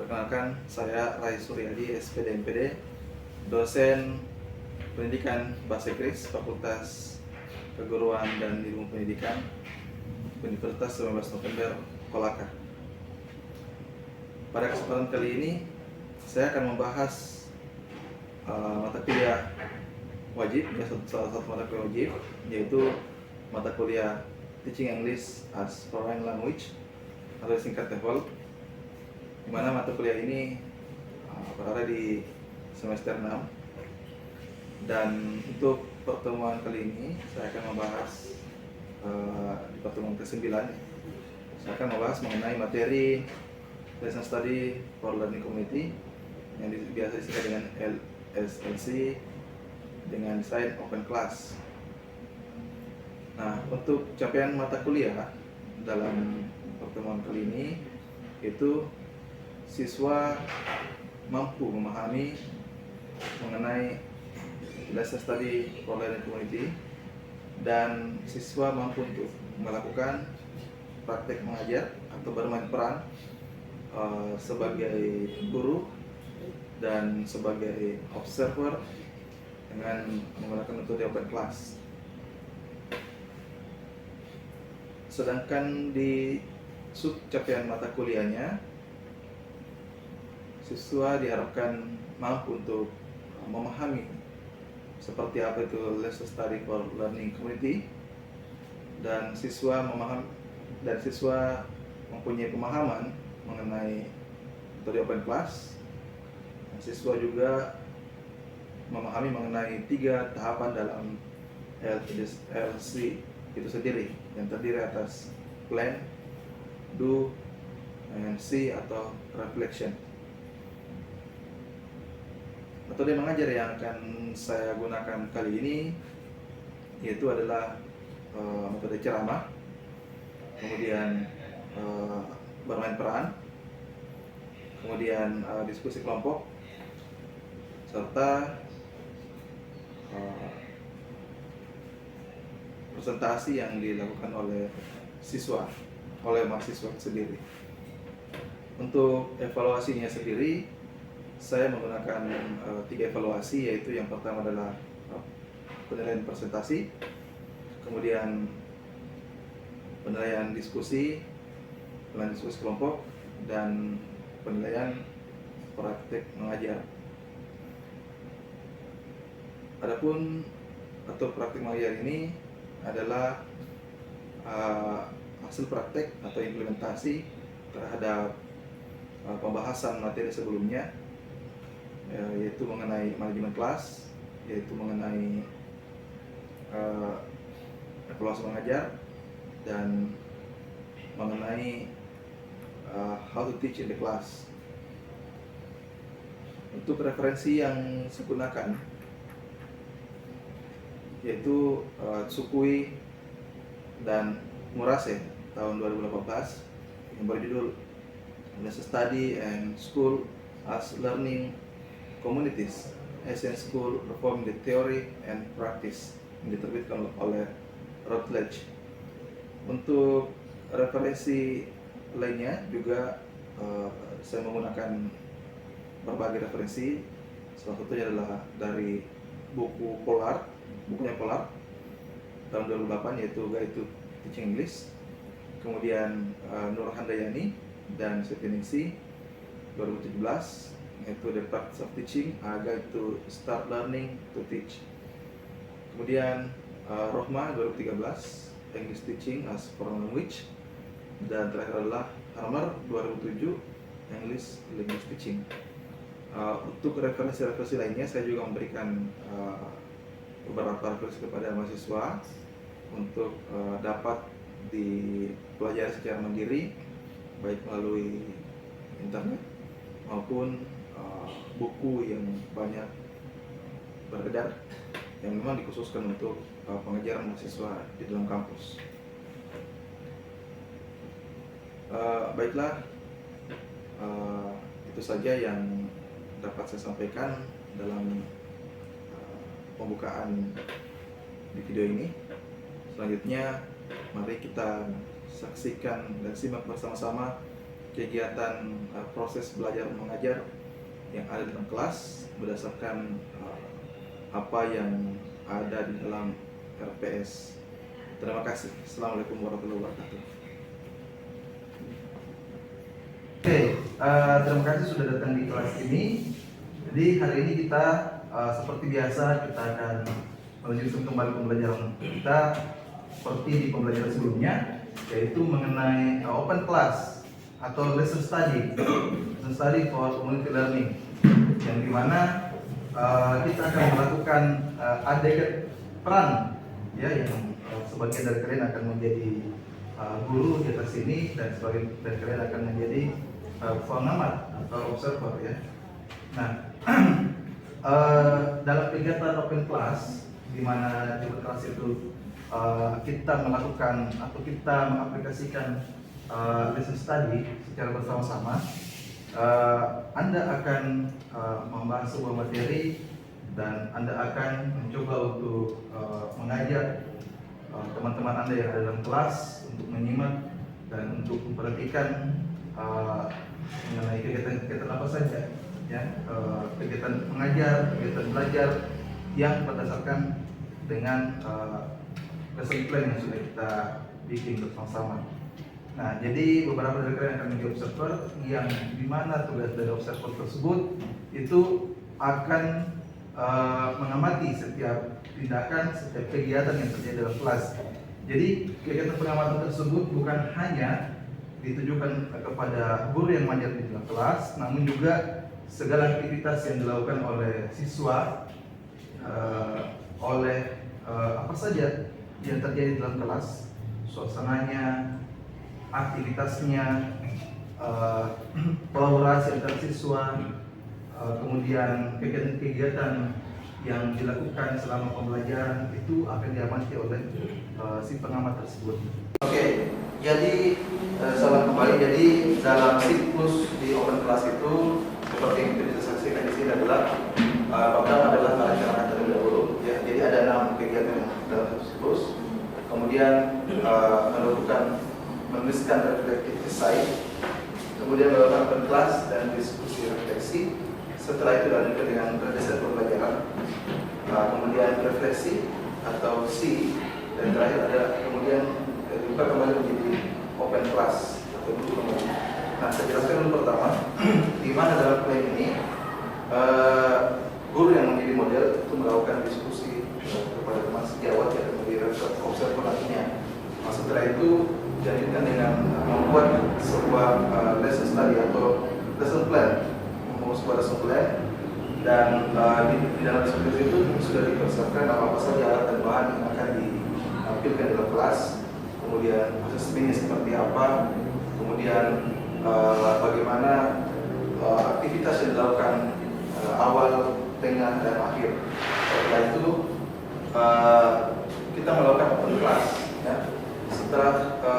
Perkenalkan, saya Rai Suryadi, SPD MPD, dosen pendidikan Bahasa Inggris, Fakultas Keguruan dan Ilmu Pendidikan, Universitas 19 November, Kolaka. Pada kesempatan kali ini, saya akan membahas mata kuliah wajib, salah satu mata kuliah wajib, yaitu mata kuliah Teaching English as Foreign Language atau singkat TEFL, di mana mata kuliah ini berada di semester 6. Dan untuk pertemuan kali ini saya akan membahas di pertemuan ke-9 saya akan membahas mengenai materi Lesson Study for Learning Community yang biasa disingkat dengan LSLC dengan desain Open Class. Nah, untuk capaian mata kuliah dalam pertemuan kali ini itu siswa mampu memahami mengenai Lesson Study for Learning Community, dan siswa mampu untuk melakukan praktek mengajar atau bermain peran sebagai guru dan sebagai observer dengan menggunakan metode Open Class. Sedangkan di sub capaian mata kuliahnya, siswa diharapkan mampu untuk memahami seperti apa itu Lesson Study for Learning Community, dan siswa mempunyai pemahaman mengenai metode Open Class. Dan siswa juga memahami mengenai 3 tahapan dalam LSLC itu sendiri, yang terdiri atas plan, do, and see atau reflection. Metode mengajar yang akan saya gunakan kali ini yaitu adalah metode ceramah, kemudian bermain peran, kemudian diskusi kelompok, serta presentasi yang dilakukan oleh mahasiswa sendiri. Untuk evaluasinya sendiri, saya menggunakan 3 evaluasi, yaitu yang pertama adalah penilaian presentasi, kemudian penilaian diskusi kelompok, dan penilaian praktek mengajar. Adapun atau praktek mengajar ini adalah hasil praktek atau implementasi terhadap pembahasan materi sebelumnya, yaitu mengenai manajemen kelas, yaitu mengenai evaluasi mengajar, dan mengenai how to teach in the class. Untuk referensi yang saya gunakan yaitu Tsukui dan Murase tahun 2018 yang berjudul Lesson Study and School as Learning Communities, Essence School Reform the Theory and Practice, yang diterbitkan oleh Routledge. Untuk referensi lainnya juga saya menggunakan berbagai referensi. Salah satunya adalah dari bukunya Polar tahun 2008, yaitu Guide to Teaching English. Kemudian Nur Handayani dan Setiningsi 2017, yaitu The Practice of Teaching, A Guide to Start Learning to Teach. Kemudian Rohma 2013, English Teaching as Foreign Language. Dan terakhir adalah Harmer 2007, English Language Teaching. Untuk referensi lainnya, saya juga memberikan beberapa referensi kepada mahasiswa untuk dapat dipelajari secara mandiri, baik melalui internet maupun buku yang banyak beredar yang memang dikhususkan untuk pengajaran mahasiswa di dalam kampus. Baiklah, itu saja yang dapat saya sampaikan dalam pembukaan di video ini. Selanjutnya, mari kita saksikan dan simak bersama-sama kegiatan proses belajar mengajar yang ada dalam kelas berdasarkan apa yang ada di dalam RPS. Terima kasih. Assalamualaikum warahmatullahi wabarakatuh. Oke, terima kasih sudah datang di kelas ini. Jadi hari ini kita seperti biasa kita akan melanjutkan kembali pembelajaran kita seperti di pembelajaran sebelumnya, yaitu mengenai open class atau lesson study for community learning, yang dimana kita akan melakukan adegan peran ya, yang sebagian dari kalian akan menjadi guru di atas sini dan sebagian dari kalian akan menjadi pengamat atau observer ya. Nah, dalam kegiatan open class, di mana di kelas itu kita melakukan atau kita mengaplikasikan lesson study secara bersama-sama, Anda akan membahas sebuah materi dan Anda akan mencoba untuk mengajak teman-teman Anda yang ada dalam kelas untuk menyimak dan untuk memperhatikan mengenai kegiatan-kegiatan apa saja ya, kegiatan mengajar, kegiatan belajar yang berdasarkan dengan lesson plan yang sudah kita bikin bersama-sama. Nah, jadi beberapa dari kalian akan menjadi observer, yang dimana tugas dari observer tersebut itu akan mengamati setiap tindakan, setiap kegiatan yang terjadi dalam kelas. Jadi kegiatan pengamatan tersebut bukan hanya ditujukan kepada guru yang mengajar di dalam kelas, namun juga segala aktivitas yang dilakukan oleh siswa, apa saja yang terjadi dalam kelas, suasananya, aktivitasnya, kolaborasi antar siswa, kemudian kegiatan-kegiatan yang dilakukan selama pembelajaran itu akan diamati oleh si pengamat tersebut. Oke, jadi selamat kembali. Jadi dalam siklus di open class itu seperti yang kita bisa saksikan di sini adalah pertama adalah perencanaan terlebih dahulu. Ya, jadi ada 6 kegiatan dalam satu siklus. Kemudian menuliskan reflective essay, kemudian melakukan open class dan diskusi refleksi. Setelah itu dilanjutkan dengan desain pembelajaran, kemudian refleksi atau C, dan terakhir ada kemudian dibuka kembali menjadi open class atau buku kembali. Nah, saya jelaskan dulu pertama, di mana dalam plan ini guru yang menjadi model itu melakukan diskusi kepada teman sejawat yang menjadi observer nantinya. Nah, setelah itu dilanjutkan dengan membuat sebuah lesson study atau lesson plan, membuat sebuah lesson plan, dan di dalam lesson plan itu sudah dipersiapkan apa saja alat dan bahan yang akan ditampilkan dalam kelas, kemudian asesmennya seperti apa, kemudian bagaimana aktivitas yang dilakukan awal, tengah, dan akhir. Setelah itu kita melakukan open class ya. Setelah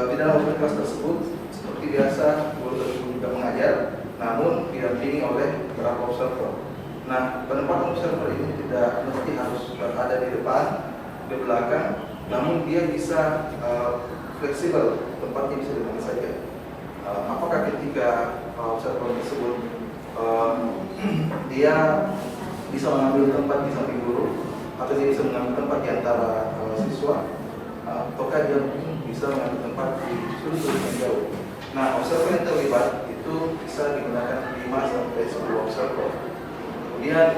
di dalam open class tersebut seperti biasa guru tersebut juga mengajar, namun didampingi oleh beberapa observer. Nah, penempatan observer ini tidak mesti harus berada di depan, di belakang, namun dia bisa fleksibel, tempatnya bisa di mana saja. Apakah ketika observer tersebut dia bisa mengambil tempat di samping guru, atau dia bisa mengambil tempat di antara siswa, ataukah dia bisa mengambil tempat di sudut yang jauh. Nah, observer yang terlibat itu bisa digunakan 5 sampai 10 observer. Kemudian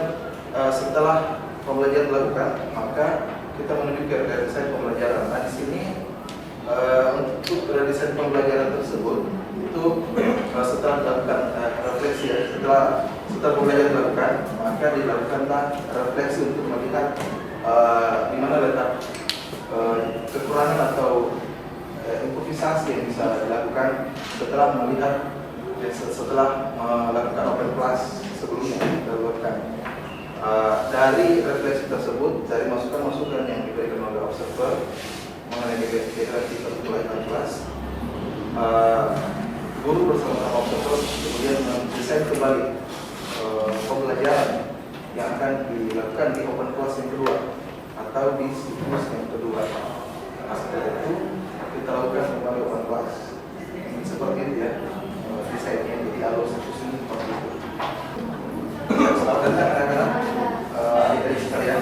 setelah pembelajaran dilakukan, maka kita menuju ke desain pembelajaran. Nah, di sini untuk desain pembelajaran tersebut itu setelah dilakukan refleksi ya, setelah pembelajaran dilakukan, maka dilakukanlah refleksi untuk melihat di mana letak kekurangan atau improvisasi yang bisa dilakukan setelah melakukan open class sebelumnya dilakukan. Dari refleksi tersebut, dari masukan-masukan yang diberikan oleh observer mengenai definisi pembelajaran kelas, guru bersama observer kemudian mendesain kembali pembelajaran yang akan dilakukan di open class yang kedua atau di siklus yang kedua. Nah, setelah itu kita lakukan kembali open class seperti itu ya. desainnya, jadi alur substitusi seperti itu. Selamat datang anak-anak, adik-adik sekalian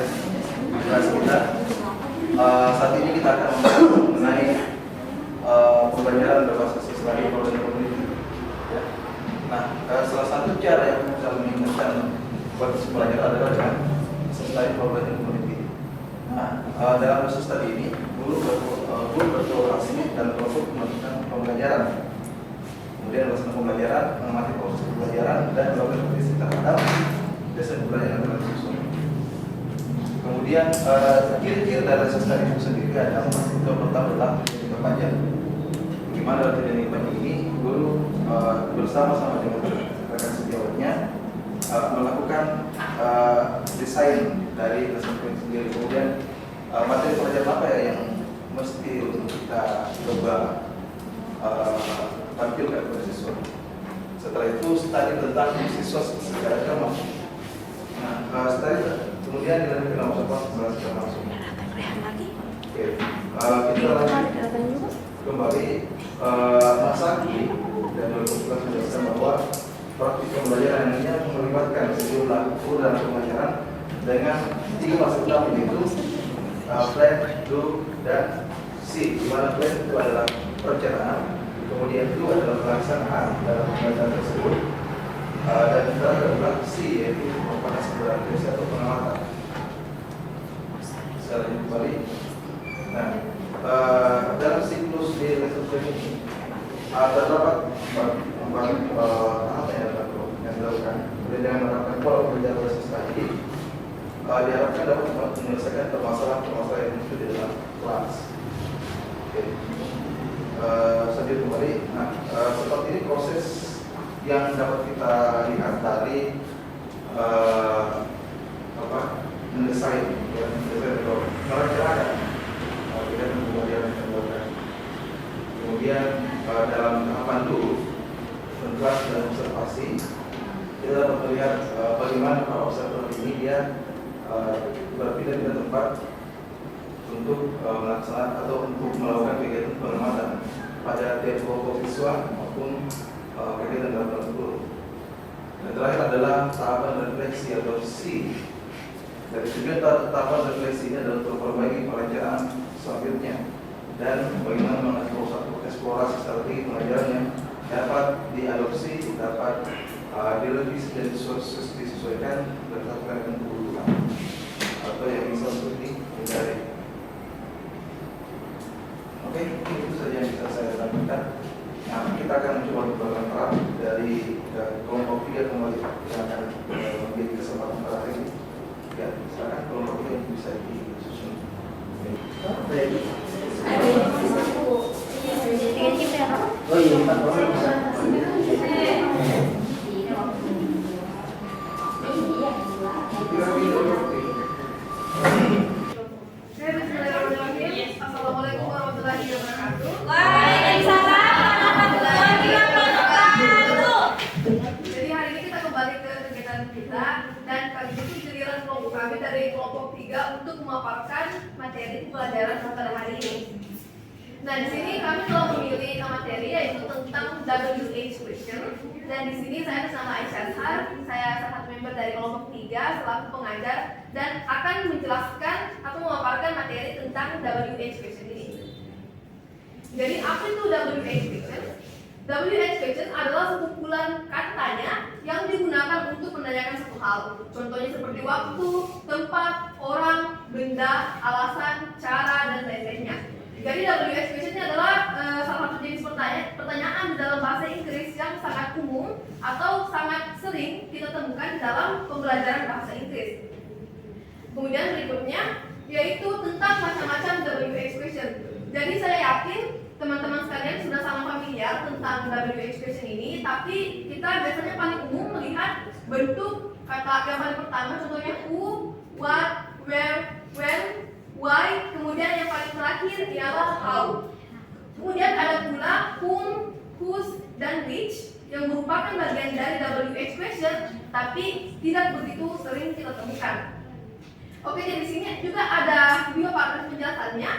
di kelas kita. Saat ini kita akan membahas mengenai pembelajaran berbasis Islami Program Community. Ya. Nah, salah satu cara yang bisa meningkatkan kualitas pembelajaran adalah dengan Islami Program Community. Nah, dalam proses tadi ini, guru berkolaborasi dan kelompok melakukan pembelajaran. Kemudian melaksanakan pembelajaran, mengamati proses pembelajaran dan melakukan revisi terhadap desain pembelajaran dengan siswa. Kemudian ciri-ciri dari proses tadi itu sendiri adalah itu pertama adalah teknik panjang. Bagaimana dalam teknik panjang ini, guru bersama-sama dengan rekan sejawatnya melakukan desain dari desain sendiri. Kemudian materi pelajaran apa ya yang mesti untuk kita coba tampilkan kepada siswa. Setelah itu studi tentang siswa secara cemerlang. Nah, kemudian dilanjutkan langsung secara langsung. Oke, kita lanjut kembali. Masaki dan 2011 menjelaskan bahwa praktik pembelajaran ini melibatkan sejumlah guru dalam pembelajaran dengan 3 masa utama, yaitu plan, do, dan see. Di mana plan itu adalah perencanaan, kemudian do adalah pelaksanaan dalam pembelajaran tersebut, dan terakhir adalah see, yaitu merupakan sebuah aktivitas atau pengamatan. Sekarang kembali. Nah, dalam siklus di lesson ini terdapat apa yang dilakukan. Kemudian dengan menerapkan pola pembelajaran basis tadi, diharapkan dapat menyelesaikan permasalahan yang muncul di dalam kelas. Oke. Selanjutnya kembali. Nah, seperti ini proses yang dapat kita lihat dari mendesain, merencanakan pembelajaran yang dilakukan. Kemudian dalam tahapan dulu penjelas dan observasi, kita dapat melihat bagaimana para observer ini dia berpindah-pindah tempat untuk melaksanakan atau untuk melakukan kegiatan pengamatan pada tiap kelompok siswa maupun kegiatan dalam kelas guru. Dan terakhir adalah tahapan refleksi atau C. Dari sini tahapan refleksi ini adalah untuk memperbaiki perencanaan selanjutnya dan bagaimana mengeksplorasi strategi pengajaran yang dapat diadopsi, dapat direvisi dan disesuaikan berdasarkan dengan kebutuhan atau yang bisa untuk dihindari. Oke, itu saja yang bisa saya sampaikan. Nah, kita akan mencoba beberapa dari kelompok 3 kembali yang akan menjadi kesempatan pada hari ini. Ya, silakan kelompok 3 bisa disusun. Baik. Oh iya, Pak. Assalamualaikum warahmatullahi wabarakatuh. Waalaikumsalam warahmatullahi wabarakatuh. Jadi hari ini kita kembali ke kegiatan kita dan kali ini giliran kelompok kami dari kelompok 3 untuk memaparkan materi pelajaran pada hari ini. Nah, di sini kami telah memilih materi yaitu tentang WH question. Dan di sini saya bersama Aisyah, saya salah satu member dari kelompok 3 selaku pengajar dan akan menjelaskan atau memaparkan materi tentang WH question ini. Jadi apa itu WH question? WH question adalah sekumpulan katanya yang digunakan untuk menanyakan satu hal. Contohnya seperti waktu, tempat, orang, benda, alasan, cara, dan lain-lainnya. Jadi WH question ini adalah salah satu jenis pertanyaan dalam bahasa Inggris yang sangat umum atau sangat sering kita temukan dalam pembelajaran bahasa Inggris. Kemudian berikutnya yaitu tentang macam-macam WH question. Jadi saya yakin teman-teman sekalian sudah sangat familiar tentang WH question ini, tapi kita biasanya paling umum melihat bentuk kata yang paling pertama, contohnya who, what, where, when, why, kemudian yang paling terakhir ialah how. Kemudian ada pula whom, whose, dan which yang merupakan bagian dari WH question, tapi tidak begitu sering kita temukan. Oke, jadi di sini juga ada dua part penjelasannya.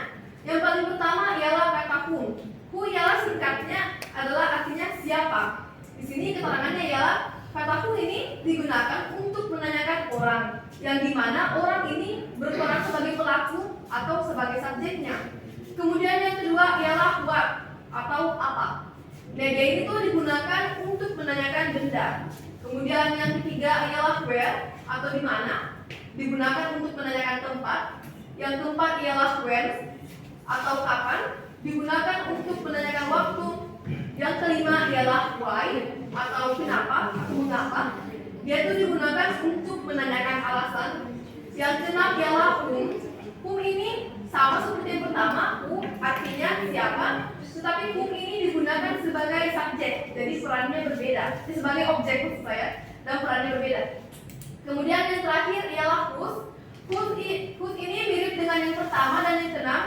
Yang paling pertama ialah kata who. Who ialah singkatnya adalah artinya siapa. Di sini keterangannya ialah kata who ini digunakan untuk menanyakan orang, yang dimana orang ini berperan sebagai pelaku atau sebagai subjeknya. Kemudian yang kedua ialah what atau apa. Nah, dia ini tuh digunakan untuk menanyakan benda. Kemudian yang ketiga ialah where atau di mana, digunakan untuk menanyakan tempat. Yang keempat ialah when atau kapan, digunakan untuk menanyakan waktu. Yang kelima ialah why atau kenapa atau mengapa, dia itu digunakan untuk menanyakan alasan. Yang keenam ialah whom. Whom ini sama seperti yang pertama, who artinya siapa, tetapi whom ini digunakan sebagai subjek, jadi perannya berbeda, sebagai objek maksud saya, dan perannya berbeda. Kemudian yang terakhir ialah whose. Whose ini mirip dengan yang pertama dan yang keenam.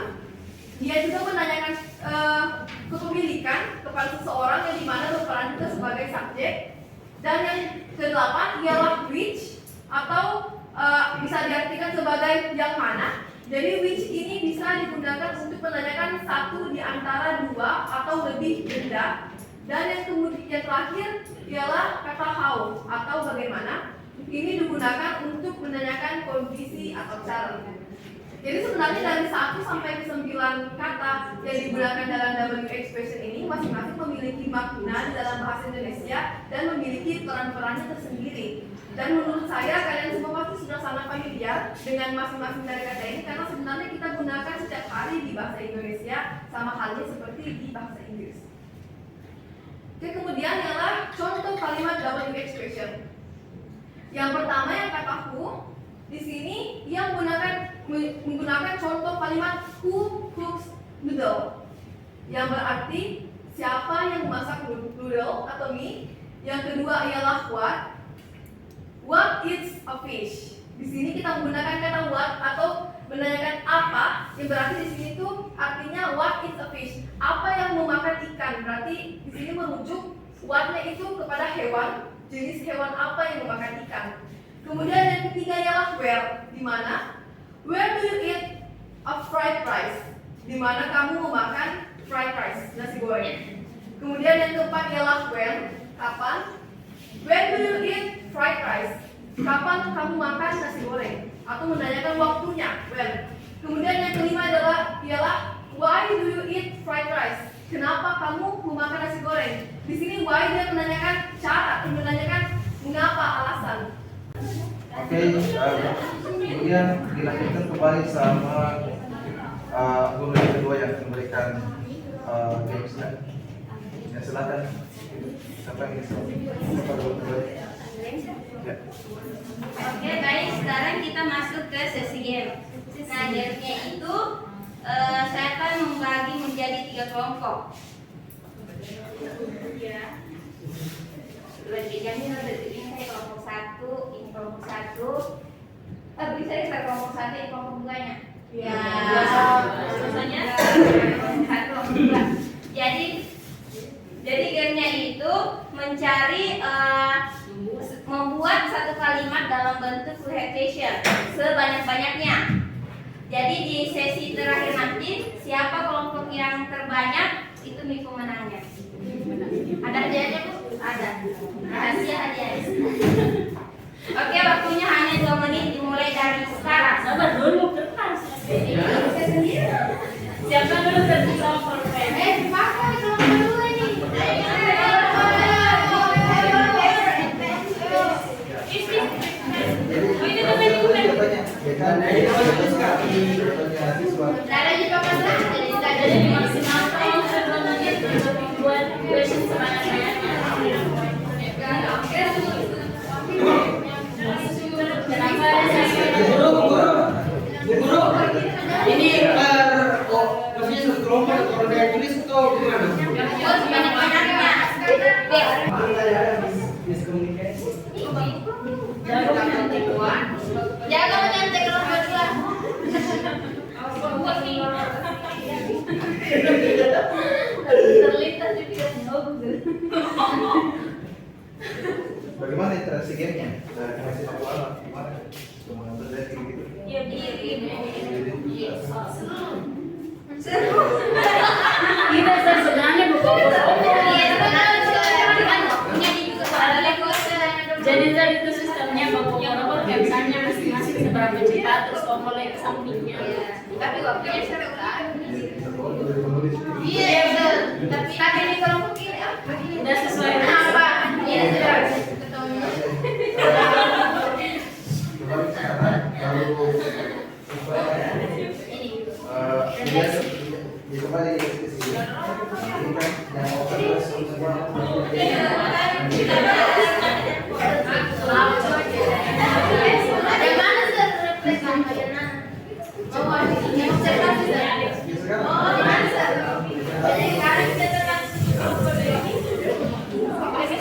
Dia juga menanyakan kepemilikan kepada seseorang yang dimana berperan juga sebagai subjek. Dan yang kedelapan ialah which atau bisa diartikan sebagai yang mana. Jadi which ini bisa digunakan untuk menanyakan satu di antara dua atau lebih benda. Dan yang terakhir ialah kata how atau bagaimana. Ini digunakan untuk menanyakan kondisi atau cara. Jadi sebenarnya dari 1 sampai 9 kata yang digunakan dalam W expression ini masing-masing memiliki makna di dalam bahasa Indonesia dan memiliki peran-perannya tersendiri. Dan menurut saya kalian semua pasti sudah sangat familiar dengan masing-masing dari kata ini karena sebenarnya kita gunakan setiap hari di bahasa Indonesia sama halnya seperti di bahasa Inggris. Oke, kemudian ialah contoh kalimat W expression. Yang pertama yang kata who, di sini ia menggunakan contoh kalimat who cooks noodle, yang berarti siapa yang memasak noodle atau mie. Yang kedua ialah what is a fish. Di sini kita menggunakan kata what atau menanyakan apa, yang berarti di sini tuh artinya what is a fish, apa yang memakan ikan. Berarti di sini merujuk what-nya itu kepada hewan, jenis hewan apa yang memakan ikan. Kemudian yang ketiga ialah where, di mana. Where do you eat a fried rice? Di mana kamu memakan fried rice, nasi goreng. Kemudian yang keempat ialah when, kapan. When do you eat fried rice? Kapan kamu makan nasi goreng? Atau menanyakan waktunya, when. Kemudian yang kelima ialah why do you eat fried rice? Kenapa kamu memakan nasi goreng? Di sini why dia menanyakan cara, menanyakan mengapa, alasan. Oke, kemudian dilanjutkan kembali sama guru yang kedua yang memberikan gamesnya. Ya, silakan. Siapa yang bisa? Ya. Oke, baik. Sekarang kita masuk ke sesi game. Nah, game-nya itu saya akan membagi menjadi 3 kelompok. Ya. Ini kelompok 1, ini kelompok 1. Bisa kita kelompok 1, ini kelompok 2-nya. Ya. Biasanya kelompok 1, kelompok 2. Jadi game-nya itu mencari membuat satu kalimat dalam bentuk full question sebanyak-banyaknya. Jadi di sesi terakhir nanti siapa kelompok yang terbanyak itu pemenangnya. Ada hadiahnya Bu? Ada. Rahasia hadiah. Oke, waktunya hanya 2 menit dimulai dari sekarang. Sabar dulu kertas. Bisa sendiri. Siapa dulu kertas sama pulpen? Pakai kelompok 2 ini. Ada di papan lah, jadi Dimaksimalkan sebenarnya buat question sebanyak-banyaknya. Kenapa saya Guru, ini maksudnya satu kelompok kalau dia tulis atau gimana? buat sebanyak-banyaknya. Miskomunikasi. Jaga menyantai kelompok 2. Terlintas di pikiran Bagaimana interaksi gamenya? Kasih tahu alat gimana? Cuma terjadi gitu. Iya, ini. kita sebenarnya bukan Iya, sebenarnya punya berapa cepat terus komolnya ke sampingnya. Tapi waktunya seru kan? Iya, betul. Tapi di kelompok ini apa? Udah sesuai Apa? Iya, sudah. Kembali sekarang kalau kembali ke sini. Ini kan yang open semua. Yang mana Sir? Refleks sama Yana. Oh, ini observasi Sir. Oh, di mana Sir? Jadi sekarang kita tekan Terima kasih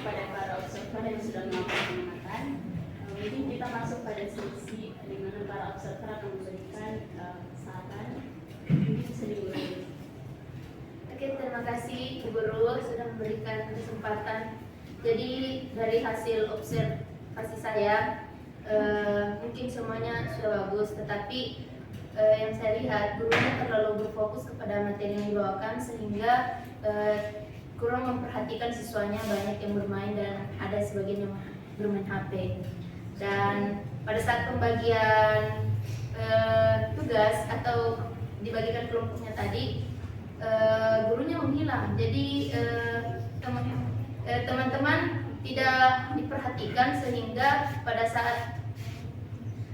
kepada para observer yang sudah melakukan pengamatan. Mungkin kita masuk pada sesi di mana para observer akan memberikan saran. Mungkin bisa dimulai. Oke, terima kasih Bu Guru sudah memberikan kesempatan. Jadi dari hasil observasi saya, mungkin semuanya sudah bagus, tetapi yang saya lihat gurunya terlalu berfokus kepada materi yang dibawakan sehingga kurang memperhatikan siswanya, banyak yang bermain dan ada sebagian yang bermain HP. Dan pada saat pembagian tugas atau dibagikan kelompoknya tadi, gurunya menghilang. Jadi teman-teman tidak diperhatikan sehingga pada saat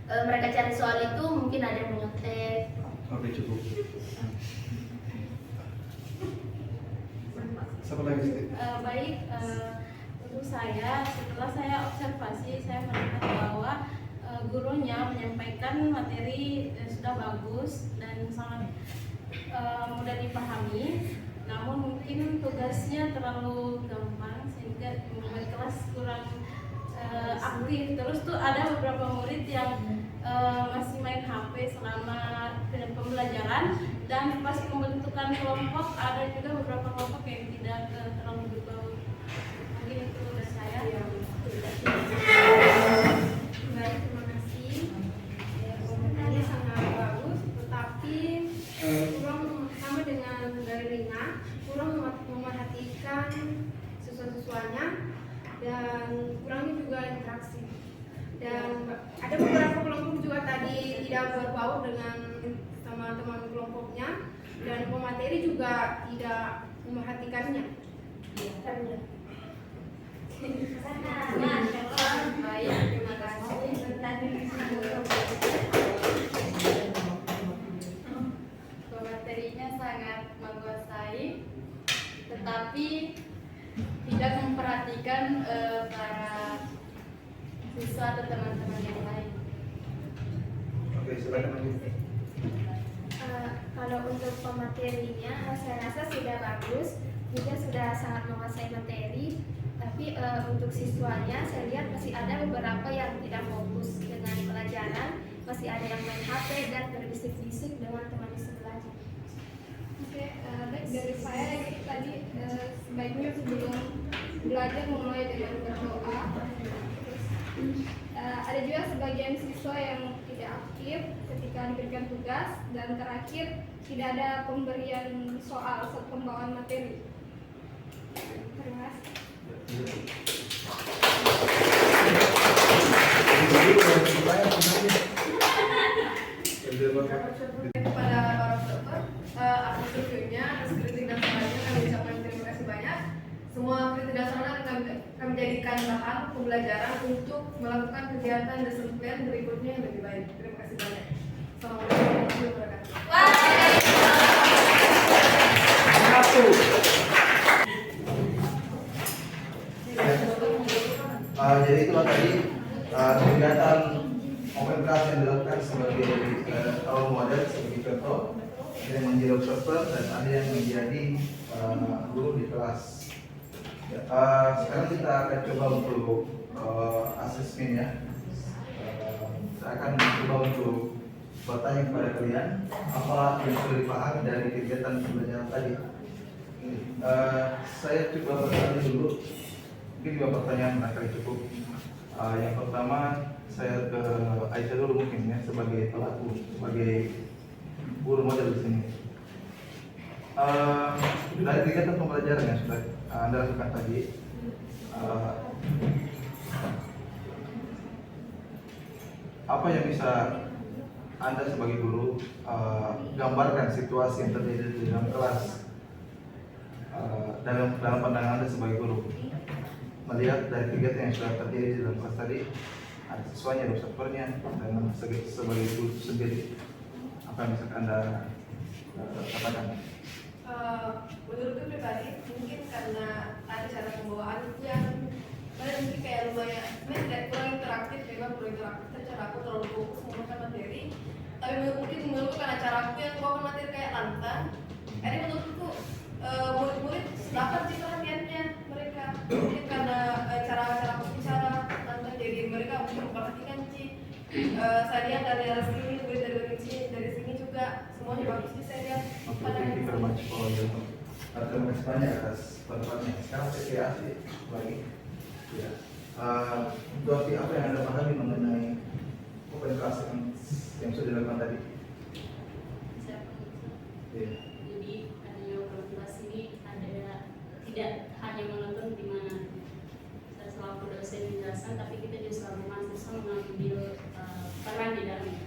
mereka cari soal itu mungkin ada yang menyontek. Oke, cukup. Siapa lagi sih? Baik, untuk saya setelah saya observasi saya melihat bahwa gurunya menyampaikan materi sudah bagus dan sangat mudah dipahami, namun mungkin tugasnya terlalu gampang sehingga membuat kelas kurang aktif. Terus tuh ada beberapa murid yang masih main HP selama pembelajaran, dan pas pembentukan kelompok ada juga beberapa kelompok yang tidak terlalu berbaur. Mungkin itu dari saya. Baik, terima kasih. Komentarnya sangat bagus, tetapi kurang sama dengan dari Rina, kurang memerhatikan siswa-siswanya dan kurangnya juga interaksi. Dan ada beberapa kelompok juga tadi tidak berbaur dengan teman-teman kelompoknya, dan pemateri juga tidak memerhatikannya. Baik, terima kasih. Materinya sangat menguasai, tetapi tidak memperhatikan para siswa atau teman-teman yang lain. Oke, silakan lagi. Kalau untuk pematerinya, saya rasa sudah bagus, juga sudah sangat menguasai materi. Tapi untuk siswanya, saya lihat masih ada beberapa yang tidak fokus dengan pelajaran, masih ada yang main HP dan berbisik-bisik dengan teman di sebelahnya. Oke, baik dari saya tadi sebaiknya sebelum belajar memulai dengan berdoa. Terus, ada juga sebagian siswa yang tidak aktif ketika diberikan tugas, dan terakhir tidak ada pemberian soal saat pembawaan materi. Terima kasih. Kepada para observer, atas reviewnya, atas kritik dan sarannya kami ucapkan terima kasih banyak. Semua kritik dan saran akan kami jadikan bahan pembelajaran untuk melakukan kegiatan lesson plan berikutnya yang lebih baik. Terima kasih banyak. Assalamualaikum warahmatullahi wabarakatuh. Jadi itulah tadi kegiatan open class yang dilakukan sebagai role model, sebagai contoh yang menjadi observer dan ada yang menjadi guru di kelas. Ya, sekarang kita akan coba untuk asesmen ya. Saya akan coba untuk bertanya kepada kalian apa yang sudah dipahami dari kegiatan pembelajaran tadi. Saya coba bertanya dulu, mungkin 2 pertanyaan barangkali cukup. Yang pertama saya ke Aisyah dulu mungkin ya, sebagai pelaku, sebagai guru model di sini. Dari kegiatan pembelajaran yang sudah Anda lakukan tadi, apa yang bisa Anda sebagai guru gambarkan situasi yang terjadi di dalam kelas dalam pandangan Anda sebagai guru, melihat dari kegiatan yang sudah terjadi di dalam kelas tadi, ada siswanya, ada observernya, dan sebagai guru sendiri, apa yang bisa Anda katakan? Menurutku pribadi mungkin karena ada cara pembawaan yang mungkin kayak lumayan kurang interaktif, memang kurang interaktif. Cara aku terlalu fokus menggunakan materi, tapi menurutku karena cara aku yang membawakan materi kayak lantang, jadi menurutku murid-murid dapat sih perhatiannya mereka. Mungkin karena cara aku bicara lantang, jadi mereka mungkin memperhatikan sih. Saya lihat dari arah sini, murid dari sini juga semuanya bagus sih saya lihat. Thank you very much for your terima kasih banyak atas pendapatnya. Sekarang saya kreasi lagi. Ya. Berarti apa yang Anda pahami mengenai open class yang sudah dilakukan tadi? Ya. Jadi adanya open class ini tidak hanya menonton di mana saya selaku dosen menjelaskan, tapi kita juga selalu mahasiswa mengambil peran di dalamnya.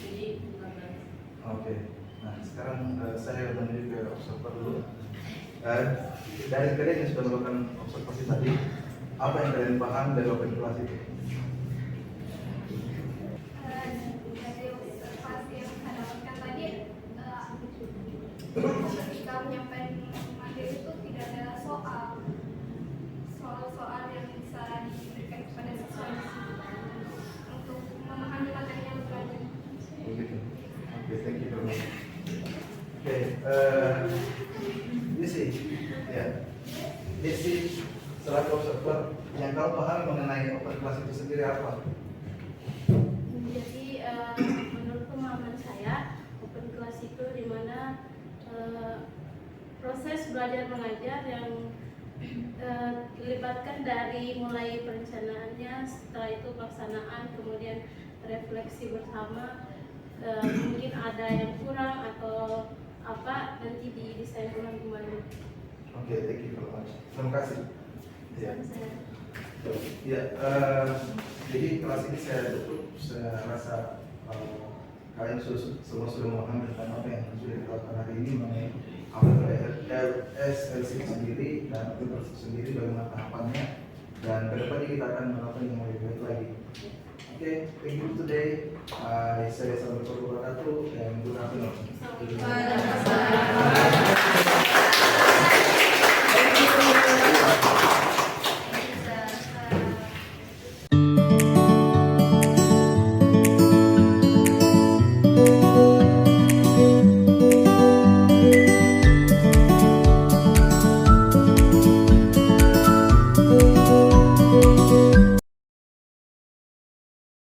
Jadi bukan berarti. Oke. Nah sekarang saya menuju ke observer dulu. Dari kalian yang sudah melakukan observasi tadi, apa yang kalian paham dari open class itu? Dari observasi yang saya dapatkan tadi, ketika menyampaikan materi itu tidak ada soal-soal yang bisa diberikan kepada siswa untuk memahami materi yang belajar. Begitu. Oke, thank you very much. Oke, Desi, selaku observer, yang kau pahami mengenai open class itu sendiri apa? Jadi menurut pemahaman saya, open class itu dimana proses belajar mengajar yang dilibatkan dari mulai perencanaannya, setelah itu pelaksanaan, kemudian refleksi bersama. Mungkin ada yang kurang atau apa, nanti didesain ulang kembali. Oke, thank you very much. Terima kasih. Ya. Ya, jadi kelas ini saya tutup. Saya rasa kalian semua sudah memahami tentang apa yang sudah dilakukan hari ini mengenai apa LSLC sendiri dan LSLC sendiri, bagaimana tahapannya, dan kedepannya kita akan melakukan yang lebih baik lagi. Oke, thank you today. Saya Assalamualaikum warahmatullahi wabarakatuh dan good afternoon.